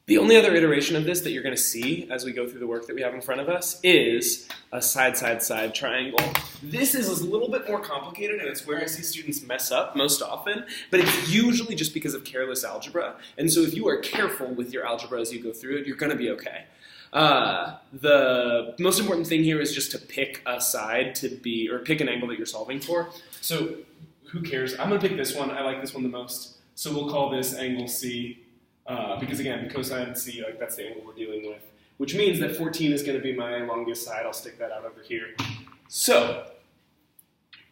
The only other iteration of this that you're going to see as we go through the work that we have in front of us is a side-side-side triangle. This is a little bit more complicated, and it's where I see students mess up most often, but it's usually just because of careless algebra. And so if you are careful with your algebra as you go through it, you're going to be okay. The most important thing here is just to pick a side to be, or pick an angle that you're solving for. So who cares? I'm going to pick this one. I like this one the most. So we'll call this angle C. Because again, cosine C, like that's the angle we're dealing with, which means that 14 is going to be my longest side. I'll stick that out over here. So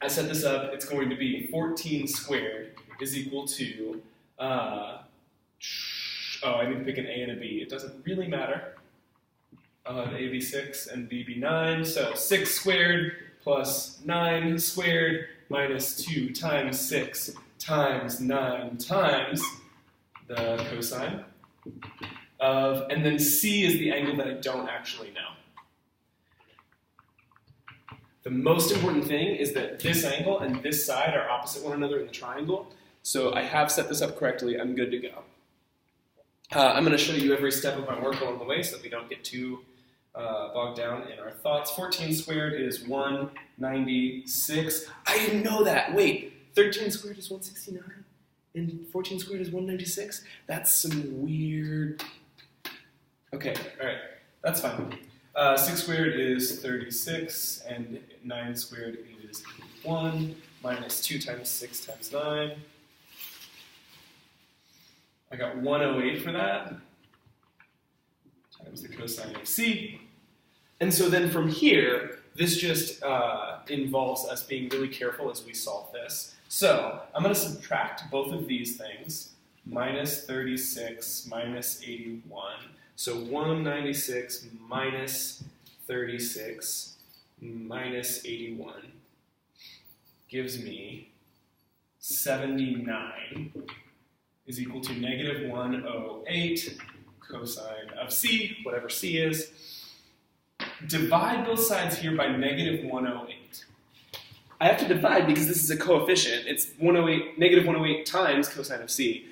I set this up. It's going to be 14 squared is equal to, I need to pick an A and a B. It doesn't really matter. A be 6 and B be 9. So 6 squared plus 9 squared minus 2 times 6 times 9 times the cosine of, and then C is the angle that I don't actually know. The most important thing is that this angle and this side are opposite one another in the triangle. So I have set this up correctly. I'm good to go. I'm going to show you every step of my work along the way so that we don't get too bogged down in our thoughts. 14 squared is 196. I didn't know that. Wait, 13 squared is 169? And 14 squared is 196? That's some weird... Okay, all right, that's fine. 6 squared is 36, and 9 squared is 1, minus 2 times 6 times 9. I got 108 for that, times the cosine of C. And so then from here, this just involves us being really careful as we solve this. So I'm going to subtract both of these things, minus 36 minus 81. So 196 minus 36 minus 81 gives me 79 is equal to negative 108 cosine of C, whatever C is. Divide both sides here by negative 108. I have to divide because this is a coefficient. It's negative 108 times cosine of C.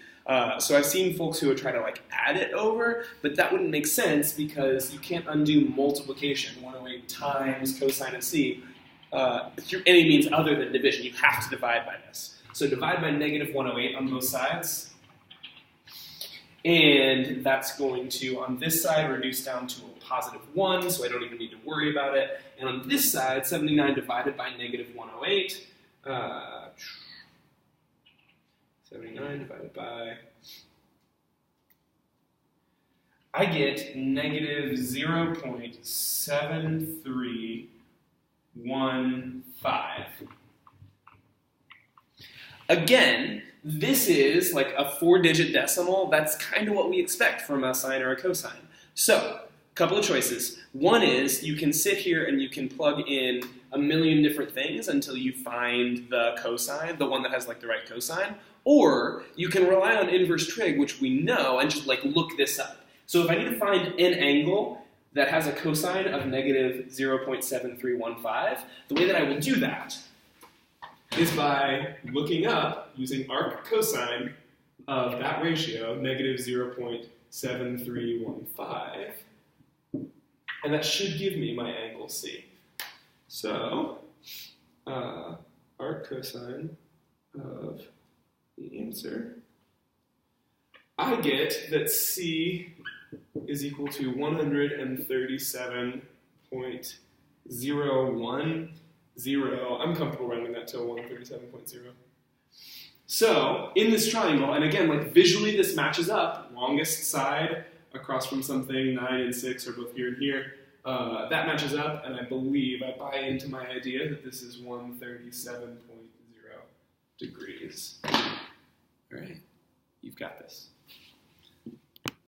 So I've seen folks who would try to add it over, but that wouldn't make sense because you can't undo multiplication, 108 times cosine of C, through any means other than division. You have to divide by this. So divide by negative 108 on both sides. And that's going to, on this side, reduce down to a positive 1, so I don't even need to worry about it. And on this side, 79 divided by negative 108, 79 divided by, I get negative 0.7315. Again, this is like a 4-digit decimal. That's kind of what we expect from a sine or a cosine. So, a couple of choices. One is you can sit here and you can plug in a million different things until you find the cosine, the one that has the right cosine, or you can rely on inverse trig, which we know, and just look this up. So if I need to find an angle that has a cosine of negative 0.7315, the way that I will do that is by looking up, using arc cosine of that ratio, negative 0.7315, and that should give me my angle C. So, arc cosine of the answer, I get that C is equal to 137.010. I'm comfortable rounding that to 137.0. So, in this triangle, and again, visually this matches up, longest side across from something, 9 and 6 are both here and here. That matches up, and I buy into my idea that this is 137.0 degrees. All right, you've got this.